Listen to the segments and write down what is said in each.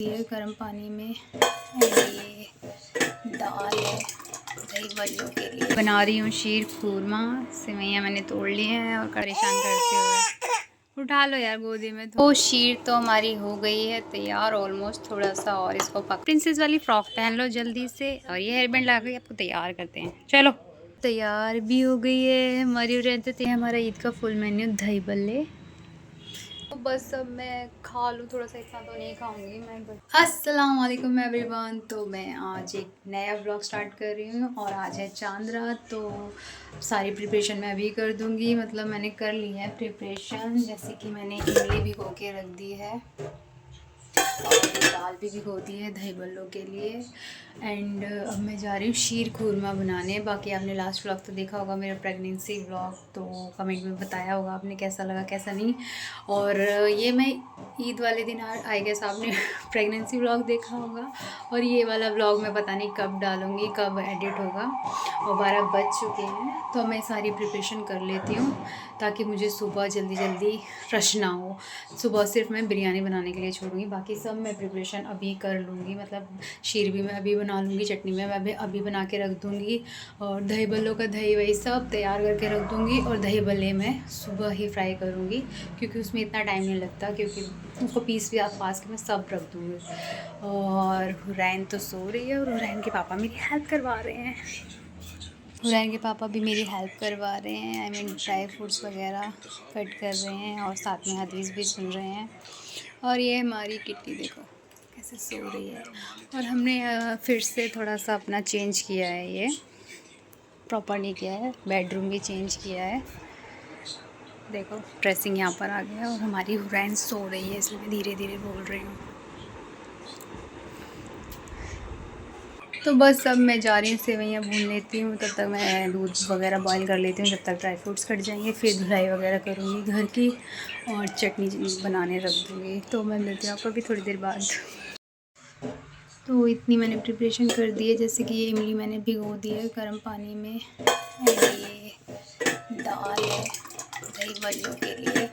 ये गर्म पानी में ये दाल है दही बल्लों के लिए बना रही हूँ शीर खूरमा। सेवैयाँ मैंने तोड़ ली हैं और परेशान करते हुए उठा लो यार गोदी में। तो शीर तो हमारी हो गई है तैयार ऑलमोस्ट। थोड़ा सा और इसको प्रिंसेस वाली फ्रॉक पहन लो जल्दी से और ये हेयर बैंड लगा के आपको तैयार करते हैं। चलो तैयार भी हो गई है हमारी। रहते थे हमारा ईद का फुल मेन्यू दही बल्ले। तो बस अब मैं खा लूँ थोड़ा सा, इतना तो नहीं खाऊंगी मैं बस। अस्सलाम वालेकुम एवरीवन। तो मैं आज एक नया व्लॉग स्टार्ट कर रही हूँ और आज है चांद रात। तो सारी प्रिपरेशन मैं अभी कर दूँगी। मतलब मैंने कर ली है प्रिपरेशन, जैसे कि मैंने इमली भिगो के रख दी है और दाल भी भिगो दी है दही बल्लों के लिए। एंड अब मैं जा रही हूँ शीर खूरमा बनाने। बाकी आपने लास्ट व्लॉग तो देखा होगा मेरा प्रेगनेंसी व्लॉग, तो कमेंट में बताया होगा आपने कैसा लगा कैसा नहीं। और ये मैं ईद वाले दिन आई गेस आपने प्रेगनेंसी व्लॉग देखा होगा। और ये वाला व्लॉग मैं पता नहीं कब डालूँगी, कब एडिट होगा। और 12 बज चुके हैं तो मैं सारी प्रिपरेशन कर लेती हूँ ताकि मुझे सुबह जल्दी जल्दी रश ना हो। सुबह सिर्फ मैं बिरयानी बनाने के लिए छोड़ूंगी, बाकी सब मैं प्रिपरेशन अभी कर लूँगी। मतलब शीर भी मैं अभी बना लूँगी, चटनी में मैं अभी बना के रख दूँगी और दही बल्लों का दही वही सब तैयार करके रख दूँगी। और दही बल्ले मैं सुबह ही फ्राई करूँगी क्योंकि उसमें इतना टाइम नहीं लगता, क्योंकि उसको पीस भी आप पास के मैं सब रख दूँगी। और हुरैन तो सो रही है और हुरैन के पापा मेरी हेल्प करवा रहे हैं। हुरैन के पापा भी मेरी हेल्प करवा रहे हैं, आई मीन ड्राई फ्रूट्स वगैरह कट कर रहे हैं और साथ में हदीस भी सुन रहे हैं। और ये हमारी किट्टी देखो कैसे सो रही है। और हमने फिर से थोड़ा सा अपना चेंज किया है, ये प्रॉपर नहीं किया है, बेडरूम भी चेंज किया है। देखो ड्रेसिंग यहाँ पर आ गया और हमारी हुरैन सो रही है, इसलिए मैं धीरे धीरे बोल रही हूँ। तो बस अब मैं जा रही हूँ सेवैयाँ भून लेती हूँ, तब तक मैं दूध वगैरह बॉईल कर लेती हूँ, जब तक ड्राई फ्रूट्स कट जाएंगे। फिर धुलाई वगैरह करूँगी घर की और चटनी बनाने रख दूँगी। तो मैं मिलती हूँ आपको अभी थोड़ी देर बाद। तो इतनी मैंने प्रिपरेशन कर दी है, जैसे कि ये इमली मैंने भिगो दी है गर्म पानी में। ये दाल है दही बल्लों के लिए।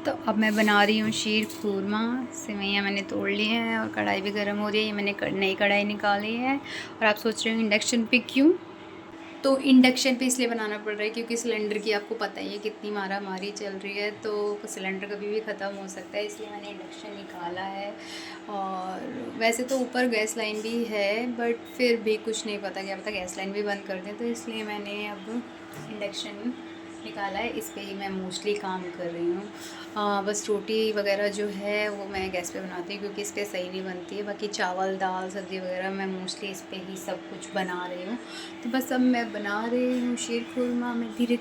तो अब मैं बना रही हूँ शीर खूरमा। सेवैयाँ मैंने तोड़ ली हैं और कढ़ाई भी गर्म हो रही है। ये मैंने नई कढ़ाई निकाली है। और आप सोच रहे हो इंडक्शन पे क्यों? तो इंडक्शन पे इसलिए बनाना पड़ रहा है क्योंकि सिलेंडर की आपको पता ही है कितनी मारामारी चल रही है, तो सिलेंडर कभी भी ख़त्म हो सकता है, इसलिए मैंने इंडक्शन निकाला है। और वैसे तो ऊपर गैस लाइन भी है, बट फिर भी कुछ नहीं पता, क्या पता गैस लाइन भी बंद कर दें, तो इसलिए मैंने अब इंडक्शन निकाला है। इस पे ही मैं मोस्टली काम कर रही हूँ। बस रोटी वगैरह जो है वो मैं गैस पे बनाती हूँ क्योंकि इस पर सही नहीं बनती है। बाकी चावल दाल सब्ज़ी वगैरह मैं मोस्टली इस पे ही सब कुछ बना रही हूँ। तो बस अब मैं बना रही हूँ शीर खुरमा। मैं धीरे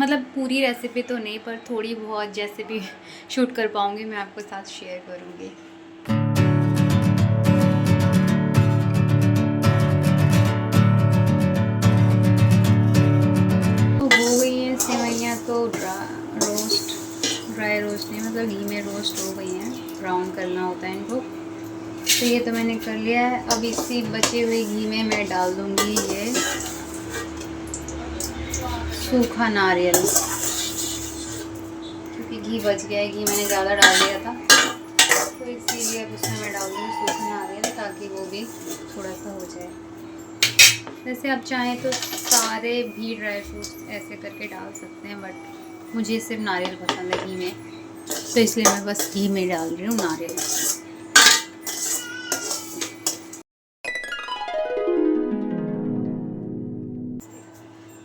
मतलब पूरी रेसिपी तो नहीं, पर थोड़ी बहुत जैसे भी शूट कर पाऊँगी मैं आपके साथ शेयर करूँगी। तो ड्राई रोस्ट नहीं, मतलब घी में रोस्ट हो गई हैं, ब्राउन करना होता है इनको। तो ये तो मैंने कर लिया है। अब इसी बचे हुए घी में मैं डाल दूँगी ये सूखा नारियल, क्योंकि घी बच गया है, घी मैंने ज़्यादा डाल दिया था, तो इसीलिए अब उसमें मैं डाल दूँगी सूखा नारियल ताकि वो भी थोड़ा सा हो जाए। वैसे आप चाहें तो सारे भी ड्राई फ्रूट्स ऐसे करके डाल सकते हैं, बट मुझे सिर्फ नारियल पसंद है घी में, तो इसलिए मैं बस घी में डाल रही हूँ नारियल।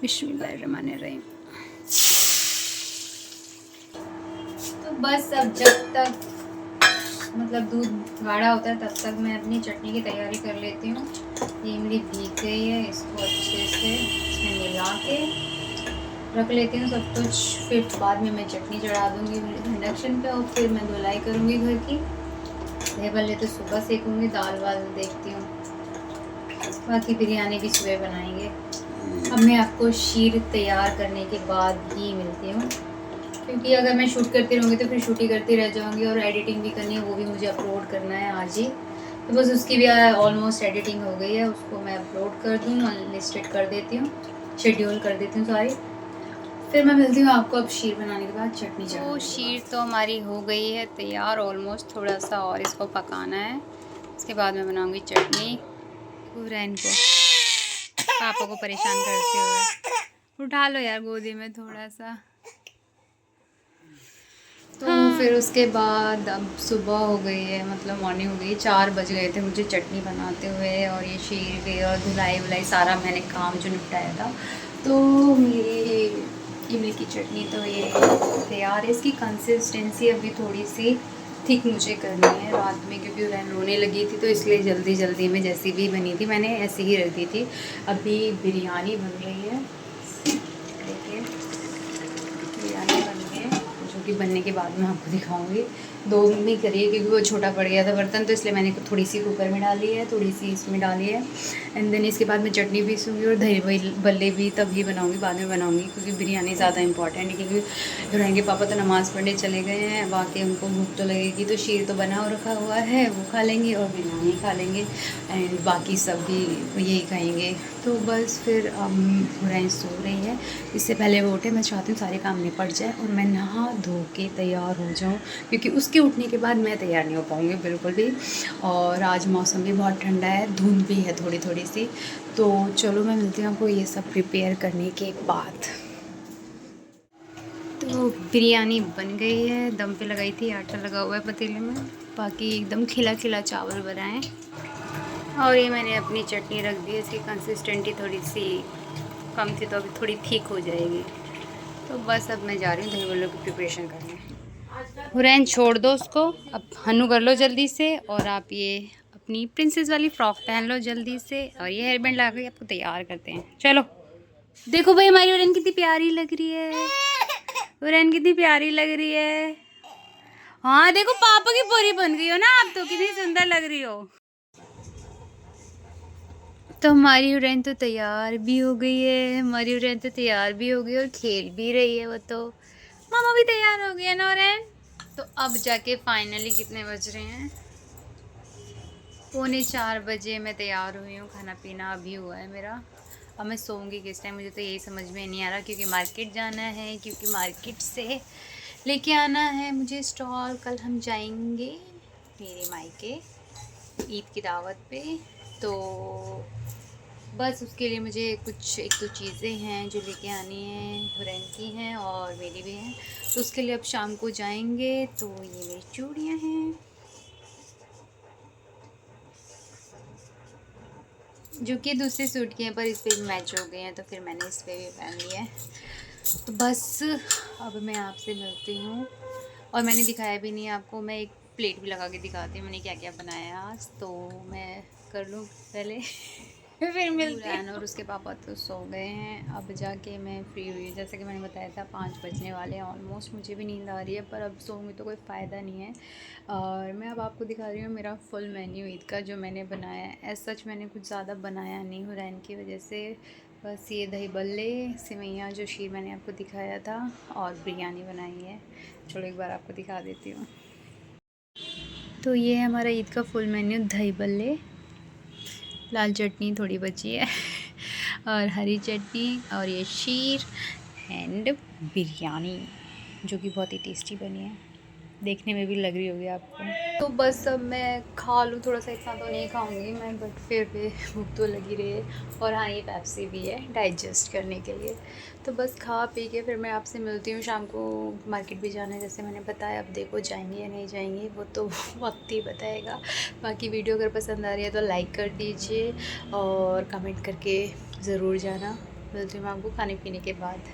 बिस्मिल्लाहिर्रहमानिर्रहीम। तो बस अब जब तक मतलब दूध गाढ़ा होता है तब तक मैं अपनी चटनी की तैयारी कर लेती हूँ। ये इमली भीग गई है, इसको अच्छे से इसमें मिला के रख लेती हूँ सब कुछ। फिर बाद में मैं चटनी चढ़ा दूँगी इंडक्शन पे और फिर मैं धुलाई करूँगी घर की। दही बल्ले तो सुबह सेकूँगी, दाल वाल देखती हूँ, बाकी बिरयानी भी सुबह बनाएंगे। अब मैं आपको शीर तैयार करने के बाद ही मिलती हूँ, क्योंकि अगर मैं शूट करती रहूँगी तो फिर शूट ही करती रह जाऊँगी और एडिटिंग भी करनी है, वो भी मुझे अपलोड करना है आज ही। तो बस उसकी भी ऑलमोस्ट एडिटिंग हो गई है, उसको मैं अपलोड कर दूँ, लिस्टेड कर देती हूँ, शेड्यूल कर देती हूँ सॉरी। फिर मैं मिलती हूँ आपको अब शीर बनाने के बाद चटनी। तो शीर तो हमारी हो गई है तैयार ऑलमोस्ट, थोड़ा सा और इसको पकाना है। उसके बाद मैं बनाऊँगी चटनी। हुरैन को, पापा को परेशान करते हुए। उठा लो यार गोदी में थोड़ा सा। तो हाँ। फिर उसके बाद अब सुबह हो गई है, मतलब मॉर्निंग हो गई, 4 बज गए थे मुझे चटनी बनाते हुए, और ये शीर गई और धुलाई वुलाई सारा मैंने काम जो निपटाया था। तो मेरी इमली की चटनी तो ये तैयार है। इसकी कंसिस्टेंसी अभी थोड़ी सी थिक मुझे करनी है रात में, क्योंकि रैन रोने लगी थी, तो इसलिए जल्दी जल्दी में जैसी भी बनी थी मैंने ऐसे ही रख दी थी। अभी बिरयानी बन रही है, देखिए बिरयानी बन रही है, जो कि बनने के बाद मैं आपको दिखाऊंगी। 2 में करिए क्योंकि वो छोटा पड़ गया था बर्तन, तो इसलिए मैंने थोड़ी सी कुकर में डाली है, थोड़ी सी इसमें डाली है। एंड देन इसके बाद मैं चटनी पीसूँगी और दही भल्ले भी तभी बनाऊँगी, बाद में बनाऊँगी, क्योंकि बिरयानी ज़्यादा इंपॉर्टेंट है। क्योंकि रहेंगे पापा तो नमाज़ पढ़ने चले गए हैं, बाकी उनको भूख तो लगेगी, तो शीर तो बना रखा हुआ है, वो खा लेंगे और बिरयानी खा लेंगे, एंड बाकी सब भी यही खाएँगे। तो बस फिर अब हुरैन सो रही है, इससे पहले वो उठे, मैं चाहती हूँ सारे काम निपट जाए और मैं नहा धो के तैयार हो जाऊँ, क्योंकि उसके उठने के बाद मैं तैयार नहीं हो पाऊँगी बिल्कुल भी। और आज मौसम भी बहुत ठंडा है, धुंध भी है थोड़ी थोड़ी सी। तो चलो मैं मिलती हूँ आपको ये सब प्रिपेयर करने के बाद। तो बिरयानी बन गई है, दम पे लगाई थी, आटा लगा हुआ है पतीले में, बाकी एकदम खिला खिला चावल बनाए। और ये मैंने अपनी चटनी रख दी, इसकी कंसिस्टेंसी थोड़ी सी कम थी, तो अभी थोड़ी ठीक हो जाएगी। तो बस अब मैं जा रही हूँ दही बल्लों की प्रिपरेशन करने। हुरैन छोड़ दो उसको, अब हन्नू कर लो जल्दी से, और आप ये अपनी प्रिंसेस वाली फ्रॉक पहन लो जल्दी से, और ये हेयर बैंड लगा के आपको तैयार करते हैं। चलो देखो भाई, हमारी हुरैन कितनी प्यारी लग रही है, हुरैन कितनी प्यारी लग रही है। हाँ देखो पापा की पूरी बन गई हो ना आप, तो कितनी सुंदर लग रही हो। तो हमारी हुरैन तो तैयार भी हो गई है, हमारी हुरैन तो तैयार भी हो गई और खेल भी रही है। वो तो मामा भी तैयार हो गया ना हुरैन। तो अब जाके फाइनली कितने बज रहे हैं, 3:45 बजे मैं तैयार हुई हूँ, खाना पीना अभी हुआ है मेरा। अब मैं सोऊंगी किस टाइम मुझे तो यही समझ में नहीं आ रहा, क्योंकि मार्केट जाना है, क्योंकि मार्केट से लेके आना है मुझे स्टॉल। कल हम जाएंगे मेरे मायके ईद की दावत पे, तो बस उसके लिए मुझे कुछ 1-2 चीज़ें हैं जो लेके आनी है, हुरैन की हैं और मेरी भी हैं, तो उसके लिए अब शाम को जाएंगे। तो ये मेरी चूड़ियाँ हैं जो कि दूसरे सूट की हैं, पर इस पर भी मैच हो गए हैं, तो फिर मैंने इस पर भी पहन लिया है। तो बस अब मैं आपसे मिलती हूँ, और मैंने दिखाया भी नहीं आपको, मैं एक प्लेट भी लगा के दिखाती हूँ मैंने क्या क्या बनाया है आज। तो मैं कर लूँ पहले फिर मिलते हैं। और उसके पापा तो सो गए हैं, अब जाके मैं फ्री हुई, जैसे कि मैंने बताया था 5 बजने वाले हैं ऑलमोस्ट। मुझे भी नींद आ रही है, पर अब सोऊंगी तो कोई फ़ायदा नहीं है। और मैं अब आपको दिखा रही हूँ मेरा फुल मेन्यू ईद का जो मैंने बनाया है। एज सच मैंने कुछ ज़्यादा बनाया नहीं हुरैन की वजह से, बस ये दही बल्ले, सेवइयाँ जो शीर मैंने आपको दिखाया था, और बिरयानी बनाई है। चलो एक बार आपको दिखा देती हूँ। तो ये है हमारा ईद का फुल मेन्यू, दही बल्ले, लाल चटनी थोड़ी बची है और हरी चटनी, और ये शीर एंड बिरयानी जो कि बहुत ही टेस्टी बनी है, देखने में भी लग रही होगी आपको। तो बस अब मैं खा लूँ थोड़ा सा, इतना तो नहीं खाऊंगी मैं, बट फिर भी भूख तो लगी रही है। और हाँ ये पेप्सी भी है डाइजेस्ट करने के लिए। तो बस खा पी के फिर मैं आपसे मिलती हूँ शाम को। मार्केट भी जाना है जैसे मैंने बताया, अब देखो जाएंगे या नहीं जाएंगे वो तो वक्त ही बताएगा। बाकी वीडियो अगर पसंद आ रही है तो लाइक कर दीजिए और कमेंट करके ज़रूर जाना। मिलती हूँ आपको खाने पीने के बाद।